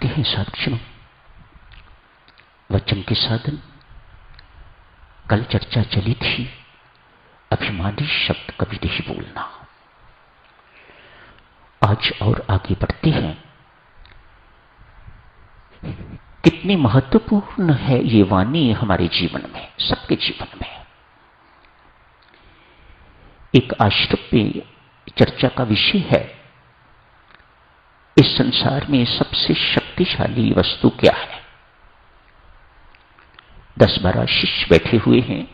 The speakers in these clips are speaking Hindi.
देखते हैं साथियों, वचन के साधन। कल चर्चा चली थी, अभिमानी शब्द कभी नहीं बोलना। आज और आगे बढ़ते हैं। कितनी महत्वपूर्ण है ये वाणी हमारे जीवन में, सबके जीवन में। एक आश्रम में चर्चा का विषय है, इस संसार में सबसे शक्तिशाली वस्तु क्या है। 10-12 शिष्य बैठे हुए हैं,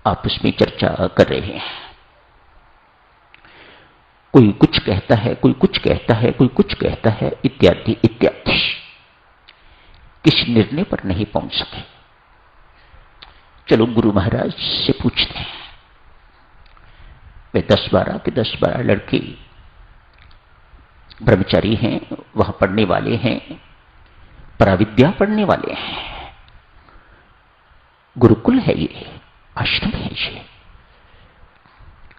आपस में चर्चा कर रहे हैं। कोई कुछ कहता है, कोई कुछ कहता है, कोई कुछ कहता है, इत्यादि इत्यादि। किसी निर्णय पर नहीं पहुंच सके। चलो गुरु महाराज से पूछते हैं। वे 10-12 के 10-12 लड़के ब्रह्मचारी हैं, वहां पढ़ने वाले हैं, पराविद्या पढ़ने वाले हैं। गुरुकुल है ये, आश्रम है ये।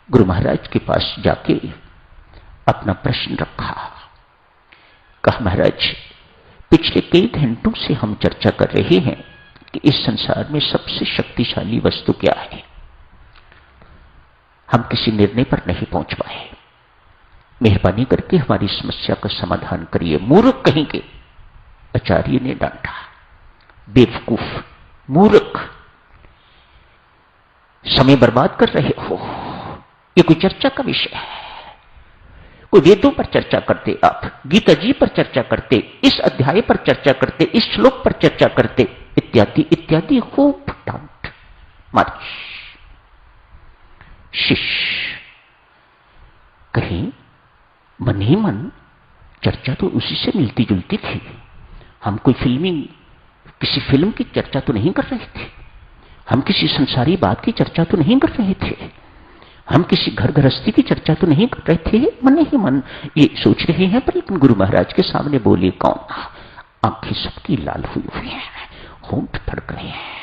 गुरु महाराज के पास जाके अपना प्रश्न रखा। कहा, महाराज, पिछले कई घंटों से हम चर्चा कर रहे हैं कि इस संसार में सबसे शक्तिशाली वस्तु क्या है। हम किसी निर्णय पर नहीं पहुंच पाए। मेहरबानी करके हमारी समस्या का समाधान करिए। मूर्ख कहीं के, आचार्य ने डांटा। बेवकूफ, मूर्ख, समय बर्बाद कर रहे हो। ये कोई चर्चा का विषय है? कोई वेदों पर चर्चा करते, आप गीता जी पर चर्चा करते, इस अध्याय पर चर्चा करते, इस श्लोक पर चर्चा करते, इत्यादि इत्यादि। खूब डांट मारी। शिष्य कहीं मन ही मन चर्चा तो उसी से मिलती जुलती थी। हम कोई किसी फिल्म की चर्चा तो नहीं कर रहे थे। हम किसी संसारी बात की चर्चा तो नहीं कर रहे थे। हम किसी घर गृहस्थी की चर्चा तो नहीं कर रहे थे। मन ही मन ये सोच रहे हैं, पर लेकिन गुरु महाराज के सामने बोले कौन? आंखें सबकी लाल हुई हैं, होंठ फड़क रहे हैं,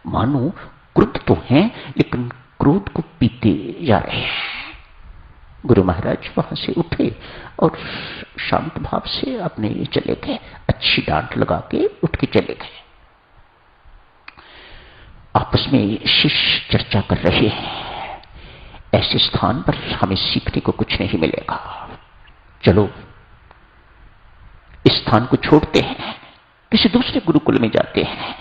मानो क्रुद्ध तो हैं लेकिन क्रोध को पीते जा रहे हैं। गुरु महाराज वहां से उठे और शांत भाव से अपने चले गए। अच्छी डांट लगा के उठ के चले गए। आपस में शिष्य चर्चा कर रहे हैं। ऐसे स्थान पर हमें सीखने को कुछ नहीं मिलेगा। चलो इस स्थान को छोड़ते हैं, किसी दूसरे गुरुकुल में जाते हैं,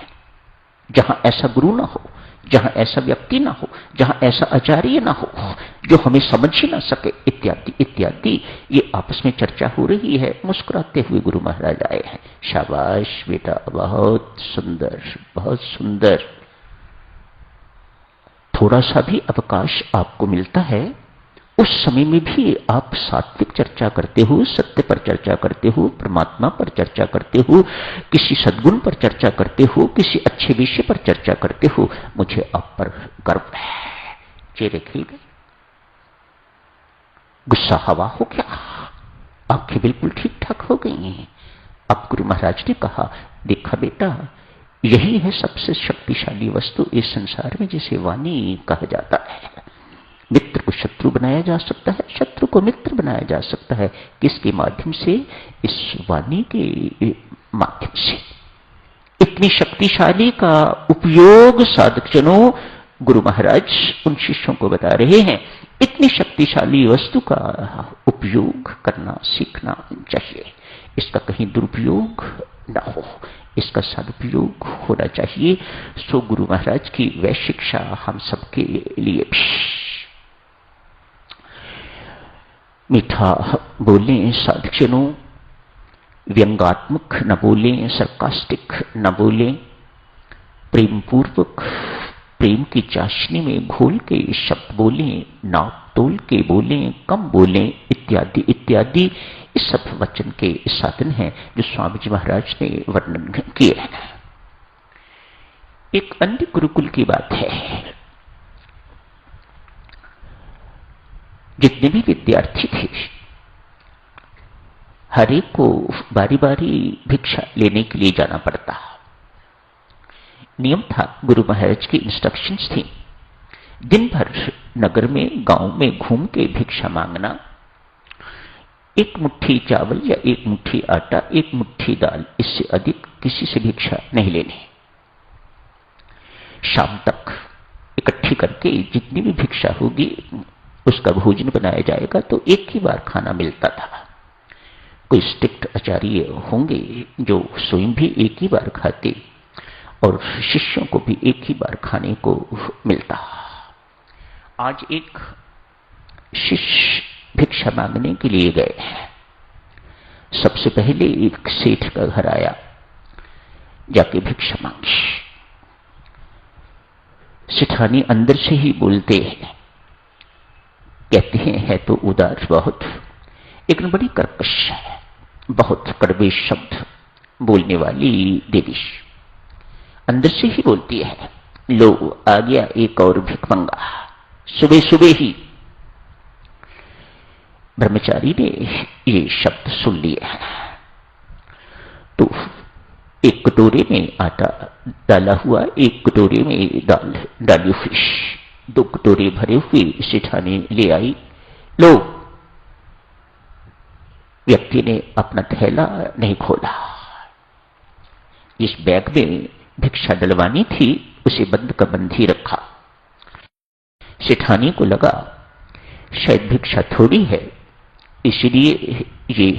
जहां ऐसा गुरु ना हो, जहां ऐसा व्यक्ति ना हो, जहां ऐसा आचार्य ना हो जो हमें समझ ही ना सके, इत्यादि इत्यादि। ये आपस में चर्चा हो रही है। मुस्कुराते हुए गुरु महाराज आए हैं। शाबाश बेटा, बहुत सुंदर, बहुत सुंदर। थोड़ा सा भी अवकाश आपको मिलता है, उस समय में भी आप सात्विक चर्चा करते हो, सत्य पर चर्चा करते हो, परमात्मा पर चर्चा करते हो, किसी सद्गुण पर चर्चा करते हो, किसी अच्छे विषय पर चर्चा करते हो। मुझे आप पर गर्व है। चेहरे खिल गए, गुस्सा हवा हो गया, आंखें बिल्कुल ठीक ठाक हो गई। अब गुरु महाराज ने कहा, देखा बेटा, यही है सबसे शक्तिशाली वस्तु इस संसार में, जिसे वाणी कहा जाता है। मित्र को शत्रु बनाया जा सकता है, शत्रु को मित्र बनाया जा सकता है। किसके माध्यम से? इस वाणी के माध्यम से। इतनी शक्तिशाली का उपयोग साधकजनों गुरु महाराज उन शिष्यों को बता रहे हैं। इतनी शक्तिशाली वस्तु का उपयोग करना सीखना चाहिए। इसका कहीं दुरुपयोग न हो, इसका सदुपयोग होना चाहिए। सो गुरु महाराज की वह शिक्षा हम सबके लिए भी। मीठा बोले साधकजनों, व्यंगात्मक न बोले, सरकास्टिक न बोले, प्रेम पूर्वक प्रेम की चाशनी में घोल के शब्द बोले, नाप तोल के बोले, कम बोले, इत्यादि इत्यादि। इस सब वचन के साधन हैं जो स्वामी जी महाराज ने वर्णन किए हैं। एक अन्य गुरुकुल की बात है। जितने भी विद्यार्थी थे, हर एक को बारी बारी भिक्षा लेने के लिए जाना पड़ता। नियम था, गुरु महाराज की इंस्ट्रक्शंस थी, दिन भर नगर में गांव में घूम के भिक्षा मांगना। एक मुट्ठी चावल या एक मुट्ठी आटा, एक मुट्ठी दाल, इससे अधिक किसी से भिक्षा नहीं लेनी। शाम तक इकट्ठी करके जितनी भी भिक्षा होगी उसका भोजन बनाया जाएगा। तो एक ही बार खाना मिलता था। कोई स्ट्रिक्ट आचार्य होंगे जो स्वयं भी एक ही बार खाते और शिष्यों को भी एक ही बार खाने को मिलता। आज एक शिष्य भिक्षा मांगने के लिए गए। सबसे पहले एक सेठ का घर आया, जाके भिक्षा मांगी। सेठानी अंदर से ही बोलते हैं, कहते हैं है तो उदार बहुत, लेकिन बड़ी कर्कश है, बहुत कड़वे शब्द बोलने वाली देवी। अंदर से ही बोलती है, लो आ गया एक और भिखमंगा, सुबह सुबह ही। ब्रह्मचारी ने ये शब्द सुन लिए तो एक कटोरे में आटा डाला हुआ, एक कटोरे में दाल डाली हुई, 2 कटोरे भरे हुए सेठानी ले आई। लो। व्यक्ति ने अपना थैला नहीं खोला। इस बैग में भिक्षा डलवानी थी, उसे बंद का बंद ही रखा। सेठानी को लगा शायद भिक्षा थोड़ी है, इसलिए ये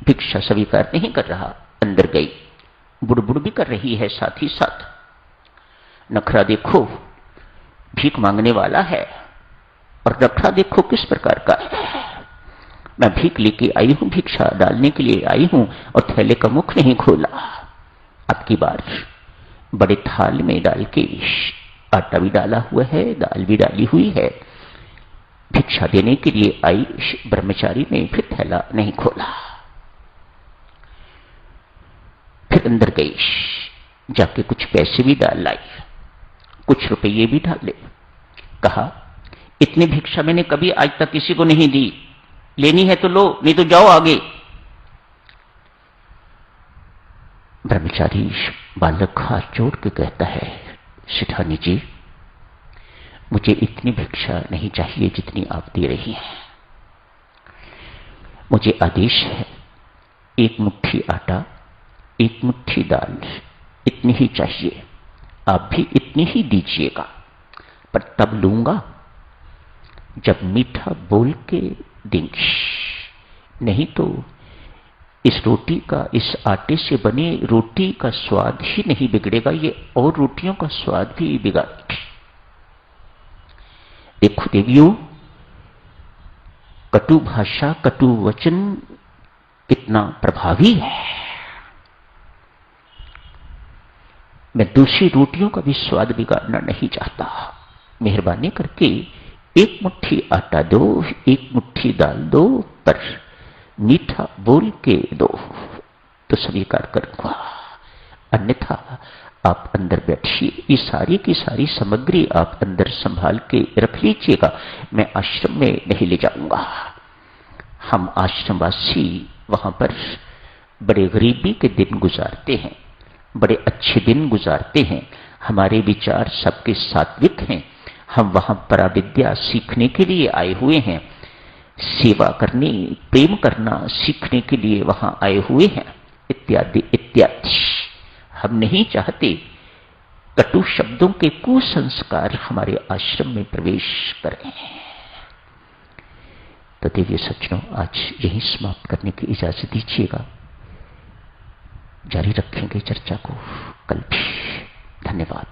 भिक्षा स्वीकार नहीं कर रहा। अंदर गई, बुड़बुड़ भी कर रही है साथ ही साथ। नखरा देखो, भीख मांगने वाला है और नखरा देखो किस प्रकार का है। मैं भीख लेके आई हूं, भिक्षा डालने के लिए आई हूं और थैले का मुख नहीं खोला। अब की बार बड़े थाल में डाल के आटा भी डाला हुआ है, दाल भी डाली हुई है। भिक्षा देने के लिए आई ब्रह्मचारी ने फिर थैला नहीं खोला। फिर अंदर गई, जाके कुछ पैसे भी डाल लाई, कुछ रुपये भी डाले। कहा इतनी भिक्षा मैंने कभी आज तक किसी को नहीं दी, लेनी है तो लो, नहीं तो जाओ आगे। ब्रह्मचारी बालक हाथ जोड़ के कहता है, सेठानी जी मुझे इतनी भिक्षा नहीं चाहिए जितनी आप दे रही हैं। मुझे आदेश है, एक मुट्ठी आटा, एक मुट्ठी दाल, इतनी ही चाहिए। आप भी इतनी ही दीजिएगा, पर तब लूंगा जब मीठा बोल के देंगी, नहीं तो इस रोटी का, इस आटे से बने रोटी का स्वाद ही नहीं बिगड़ेगा, ये और रोटियों का स्वाद भी बिगाड़ेगी। देखो देवियों, कटु भाषा, कटु वचन कितना प्रभावी है। मैं दूसरी रोटियों का भी स्वाद बिगाड़ना नहीं चाहता। मेहरबानी करके एक मुट्ठी आटा दो, एक मुट्ठी दाल दो, पर मीठा बोल के दो तो स्वीकार करूंगा, अन्यथा आप अंदर बैठिए। ये सारी की सारी सामग्री आप अंदर संभाल के रख लीजिएगा, मैं आश्रम में नहीं ले जाऊंगा। हम आश्रमवासी वहां पर बड़े गरीबी के दिन गुजारते हैं, बड़े अच्छे दिन गुजारते हैं। हमारे विचार सबके सात्विक हैं। हम वहां पराविद्या सीखने के लिए आए हुए हैं, सेवा करने, प्रेम करना सीखने के लिए वहां आए हुए हैं, इत्यादि इत्यादि। हम नहीं चाहते कटु शब्दों के कुसंस्कार हमारे आश्रम में प्रवेश करें। तो देवी सज्जनों, आज यही समाप्त करने की इजाजत दीजिएगा। जारी रखेंगे चर्चा को कल भी। धन्यवाद।